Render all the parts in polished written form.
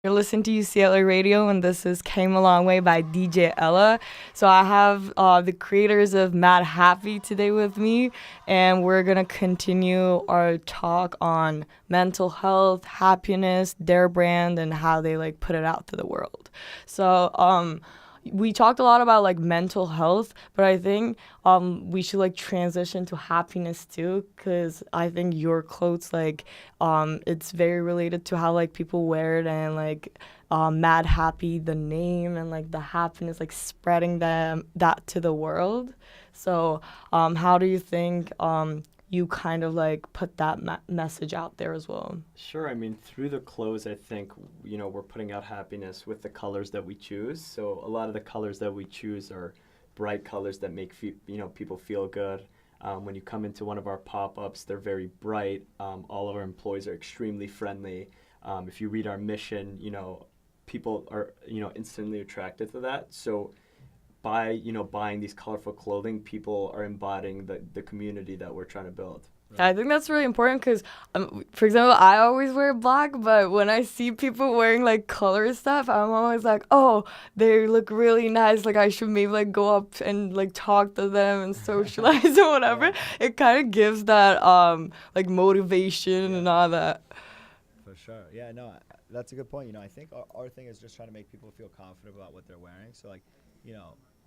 You're listening to UCLA Radio, and this is Came a Long Way by DJ Ella. So I have the creators of Madhappy today with me, and we're going to continue our talk on mental health, happiness, their brand, and how they like put it out to the world. So we talked a lot about like mental health, but I think we should like transition to happiness too, because I think your clothes like it's very related to how like people wear it, and like Mad Happy, the name, and like the happiness, like spreading that to the world. So how do you think you kind of like put that message out there as well? Sure. I mean, through the clothes, I think, we're putting out happiness with the colors that we choose. So a lot of the colors that we choose are bright colors that make, people feel good. When you come into one of our pop-ups, they're very bright. All of our employees are extremely friendly. If you read our mission, people are, instantly attracted to that. So by, buying these colorful clothing, people are embodying the community that we're trying to build. I think that's really important because, for example, I always wear black, but when I see people wearing like color stuff, I'm always like, oh, they look really nice. Like I should maybe like go up and like talk to them and socialize or whatever. Yeah. It kind of gives that like motivation and all that. For sure. Yeah, no, that's a good point. I think our thing is just trying to make people feel confident about what they're wearing. So, like,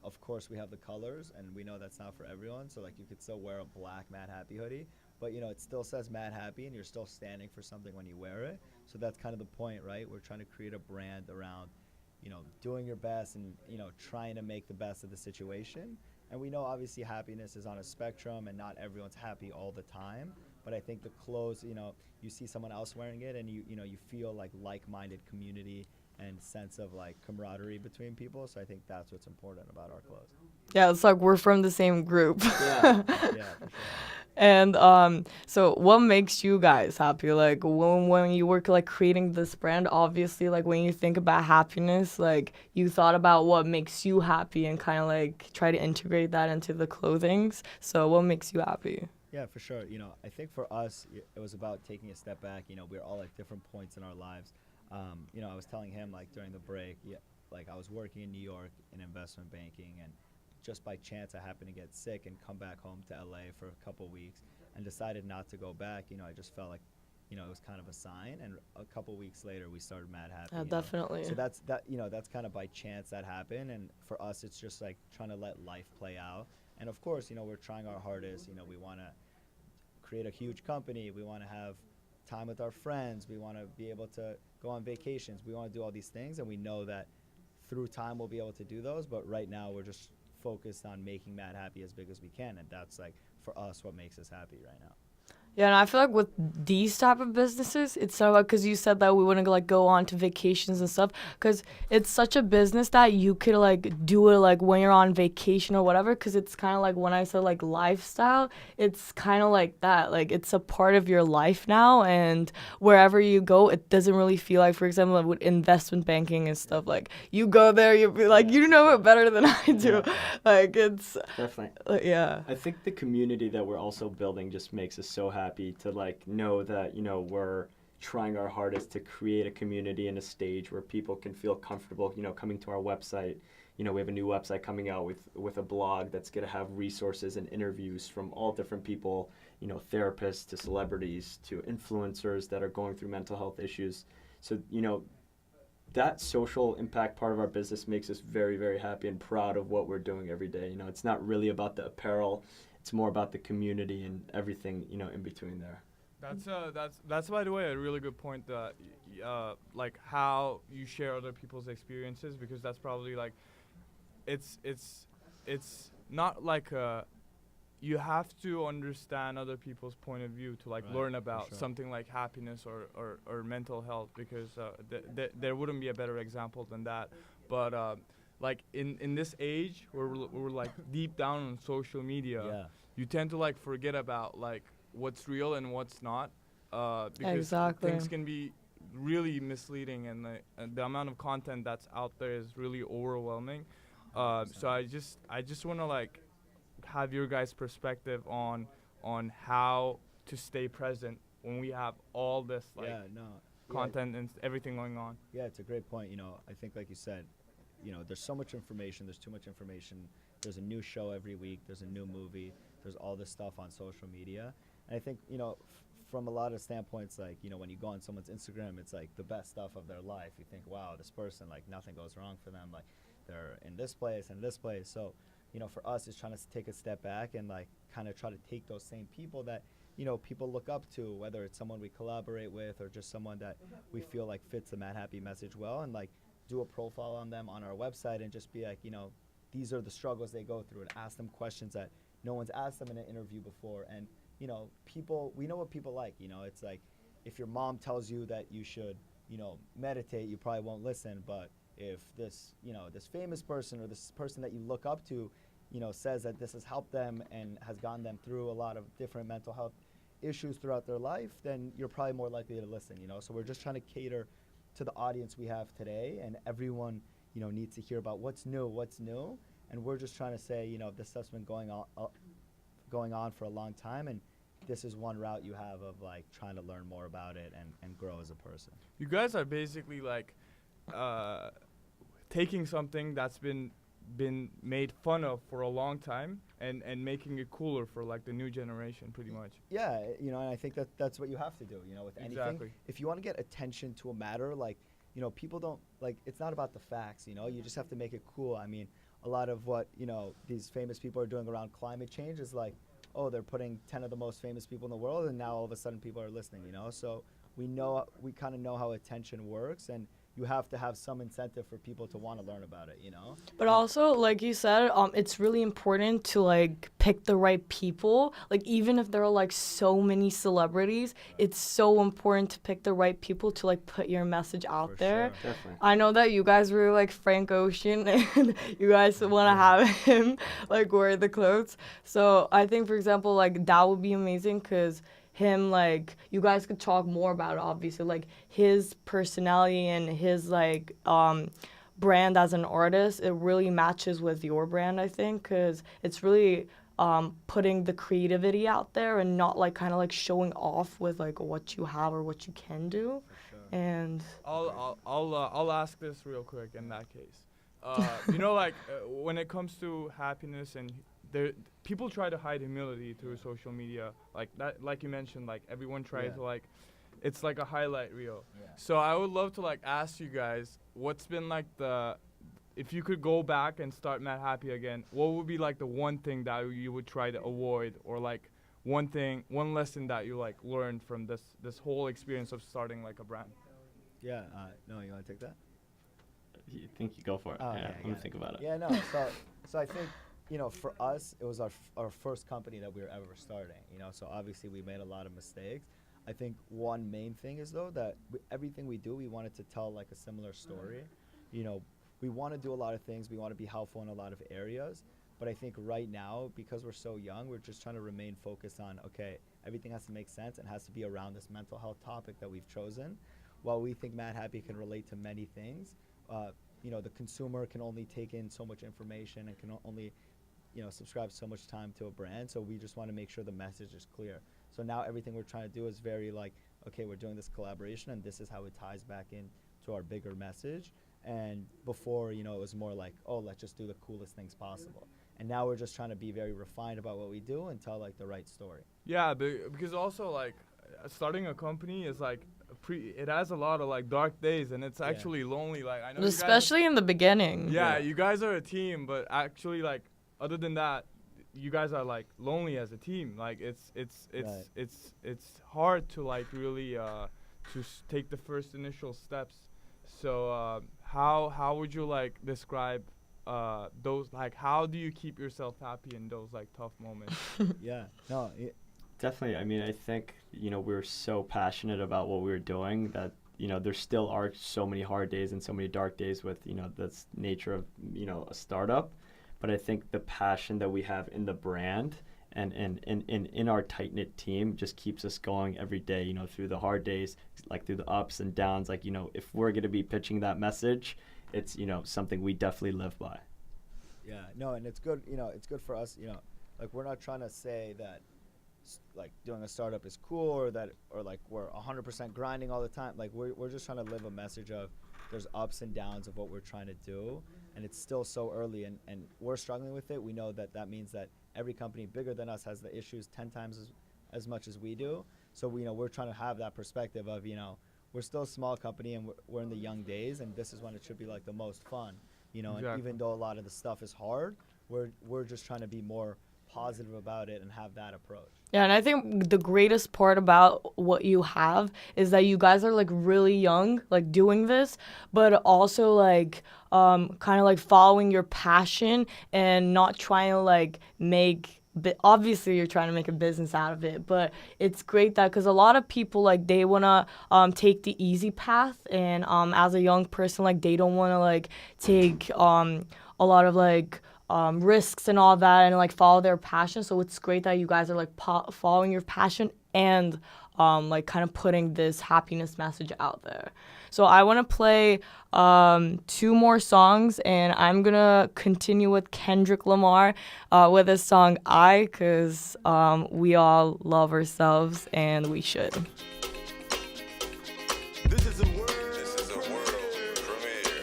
of course we have the colors, and we know that's not for everyone. So, like, you could still wear a black Mad Happy hoodie, but, it still says Mad Happy, and you're still standing for something when you wear it. So that's kind of the point, right? We're trying to create a brand around, doing your best and, trying to make the best of the situation. And we know obviously happiness is on a spectrum, and not everyone's happy all the time. But I think the clothes, you see someone else wearing it, and you feel like-minded community and sense of like camaraderie between people. So I think that's what's important about our clothes. Yeah, it's like we're from the same group. Yeah. Yeah, for sure. And so what makes you guys happy? Like when you were like creating this brand, obviously like when you think about happiness, like you thought about what makes you happy and kind of like try to integrate that into the clothings. So what makes you happy? Yeah, for sure. I think for us, it was about taking a step back. We're all at different points in our lives. I was telling him like during the break, like I was working in New York in investment banking, and just by chance I happened to get sick and come back home to LA for a couple weeks and decided not to go back. I just felt like, it was kind of a sign. And a couple weeks later, we started Mad Happy. Yeah, definitely. So that's kind of by chance that happened. And for us, it's just like trying to let life play out. And of course, we're trying our hardest. We want to create a huge company. We want to have time with our friends. We want to be able to go on vacations. We want to do all these things, and we know that through time we'll be able to do those. But right now we're just focused on making Mad Happy as big as we can, and that's like for us what makes us happy right now. Yeah, and I feel like with these type of businesses, it's so like, because you said that we wouldn't like go on to vacations and stuff, because it's such a business that you could like do it like when you're on vacation or whatever, because it's kind of like when I said like lifestyle, it's kind of like that, like it's a part of your life now, and wherever you go, it doesn't really feel like, for example, like with investment banking and stuff, like you go there, you'll be like, you know it better than I do, like it's Definitely. yeah. I think the community that we're also building just makes us so happy to like know that we're trying our hardest to create a community and a stage where people can feel comfortable coming to our website. We have a new website coming out with a blog that's going to have resources and interviews from all different people, therapists to celebrities to influencers that are going through mental health issues. So that social impact part of our business makes us very, very happy and proud of what we're doing every day. It's not really about the apparel. It's more about the community and everything, in between there. That's by the way a really good point, that like how you share other people's experiences, because that's probably like it's not like you have to understand other people's point of view to like learn about something like happiness or mental health, because there wouldn't be a better example than that. But like in this age where we're like deep down on social media, you tend to like forget about like what's real and what's not, because Exactly. things can be really misleading, and the amount of content that's out there is really overwhelming. So I just want to like have your guys' perspective on how to stay present when we have all this like content and everything going on. Yeah, it's a great point. I think like you said, there's so much information. There's too much information. There's a new show every week. There's a new movie. There's all this stuff on social media. And I think, from a lot of standpoints, like, when you go on someone's Instagram, it's like the best stuff of their life. You think, wow, this person, like, nothing goes wrong for them. Like, they're in this place and this place. So, for us, it's trying to take a step back and, like, kind of try to take those same people that, people look up to, whether it's someone we collaborate with or just someone that we feel like fits the Madhappy message well, and, like, do a profile on them on our website and just be like, these are the struggles they go through, and ask them questions that no one's asked them in an interview before. And, people, we know what people like. It's like if your mom tells you that you should, meditate, you probably won't listen. But if this, this famous person or this person that you look up to, says that this has helped them and has gotten them through a lot of different mental health issues throughout their life, then you're probably more likely to listen. So we're just trying to cater to the audience we have today, and everyone, needs to hear about what's new. And we're just trying to say, this stuff's been going on for a long time, and this is one route you have of, like, trying to learn more about it and grow as a person. You guys are basically like taking something that's been made fun of for a long time and making it cooler for, like, the new generation, pretty much. Yeah, and I think that's what you have to do, with anything. Exactly. If you want to get attention to a matter, like, people don't, like, it's not about the facts, you just have to make it cool. I mean, a lot of what, these famous people are doing around climate change is like, oh, they're putting 10 of the most famous people in the world, and now all of a sudden people are listening, So we kind of know how attention works, and you have to have some incentive for people to want to learn about it, But also, like you said, it's really important to, like, pick the right people. Like, even if there are, like, so many celebrities, it's so important to pick the right people to, like, put your message out there. Sure. Definitely. I know that you guys really like Frank Ocean, and you guys want to have him, like, wear the clothes. So I think, for example, like, that would be amazing, because him, like, you guys could talk more about it, obviously, like, his personality and his, like, brand as an artist, it really matches with your brand, I think, because it's really putting the creativity out there and not, like, kind of, like, showing off with, like, what you have or what you can do. Sure. And I'll ask this real quick in that case. Like, when it comes to happiness, and people try to hide humility through social media, like that, like you mentioned, like, everyone tries to, like, it's like a highlight reel. Yeah. So I would love to, like, ask you guys, what's been, like, if you could go back and start Madhappy again, what would be, like, the one thing that you would try to avoid, or, like, one lesson that you, like, learned from this whole experience of starting, like, a brand? Yeah, no, you want to take that? You think you go for it? Oh, yeah, yeah, let me think about it. Yeah, no, so I think, for us, it was our first company that we were ever starting, so obviously we made a lot of mistakes. I think one main thing is, though, that everything we do, we wanted to tell, like, a similar story. We want to do a lot of things. We want to be helpful in a lot of areas. But I think right now, because we're so young, we're just trying to remain focused on, okay, everything has to make sense and has to be around this mental health topic that we've chosen. While we think Madhappy can relate to many things, the consumer can only take in so much information and can only, subscribe so much time to a brand. So we just want to make sure the message is clear. So now everything we're trying to do is very, like, okay, we're doing this collaboration, and this is how it ties back in to our bigger message. And before, it was more like, oh, let's just do the coolest things possible. And now we're just trying to be very refined about what we do and tell, like, the right story. Yeah, because also, like, starting a company is, like, it has a lot of, like, dark days, and it's actually lonely. Like, I know especially in the beginning. Yeah, you guys are a team, but actually, like, other than that, you guys are, like, lonely as a team. Like, it's hard to, like, really take the first initial steps. So how would you, like, describe those, like, how do you keep yourself happy in those, like, tough moments? Yeah, no, Definitely. I mean, I think, we're so passionate about what we were doing that, there still are so many hard days and so many dark days with, this nature of, a startup. But I think the passion that we have in the brand and in our tight-knit team just keeps us going every day, through the hard days, like through the ups and downs. Like, if we're going to be pitching that message, it's, something we definitely live by. Yeah, no, and it's good, it's good for us, like, we're not trying to say that like doing a startup is cool, or like we're 100% grinding all the time. Like we're just trying to live a message of there's ups and downs of what we're trying to do, and it's still so early, and we're struggling with it. We know that means that every company bigger than us has the issues 10 times as much as we do. So we're trying to have that perspective of, we're still a small company and we're in the young days, and this is when it should be like the most fun, Exactly. And even though a lot of the stuff is hard, we're just trying to be more positive about it and have that approach. Yeah, and I think the greatest part about what you have is that you guys are like really young, like doing this, but also like kind of like following your passion and not trying to like obviously you're trying to make a business out of it, but it's great that because a lot of people like they want to take the easy path, and as a young person like they don't want to like take a lot of like risks and all that and like follow their passion. So it's great that you guys are like following your passion and like kind of putting this happiness message out there. So I want to play 2 more songs, and I'm gonna continue with Kendrick Lamar with his song "I," because we all love ourselves and we should. This is a world premiere.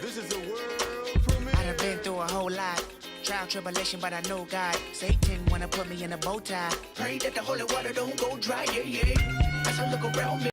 This is a world premiere. I done been through a whole lot. Trial, tribulation, but I know God. Satan wanna put me in a bow tie. Pray that the holy water don't go dry, yeah, yeah. As I look around me.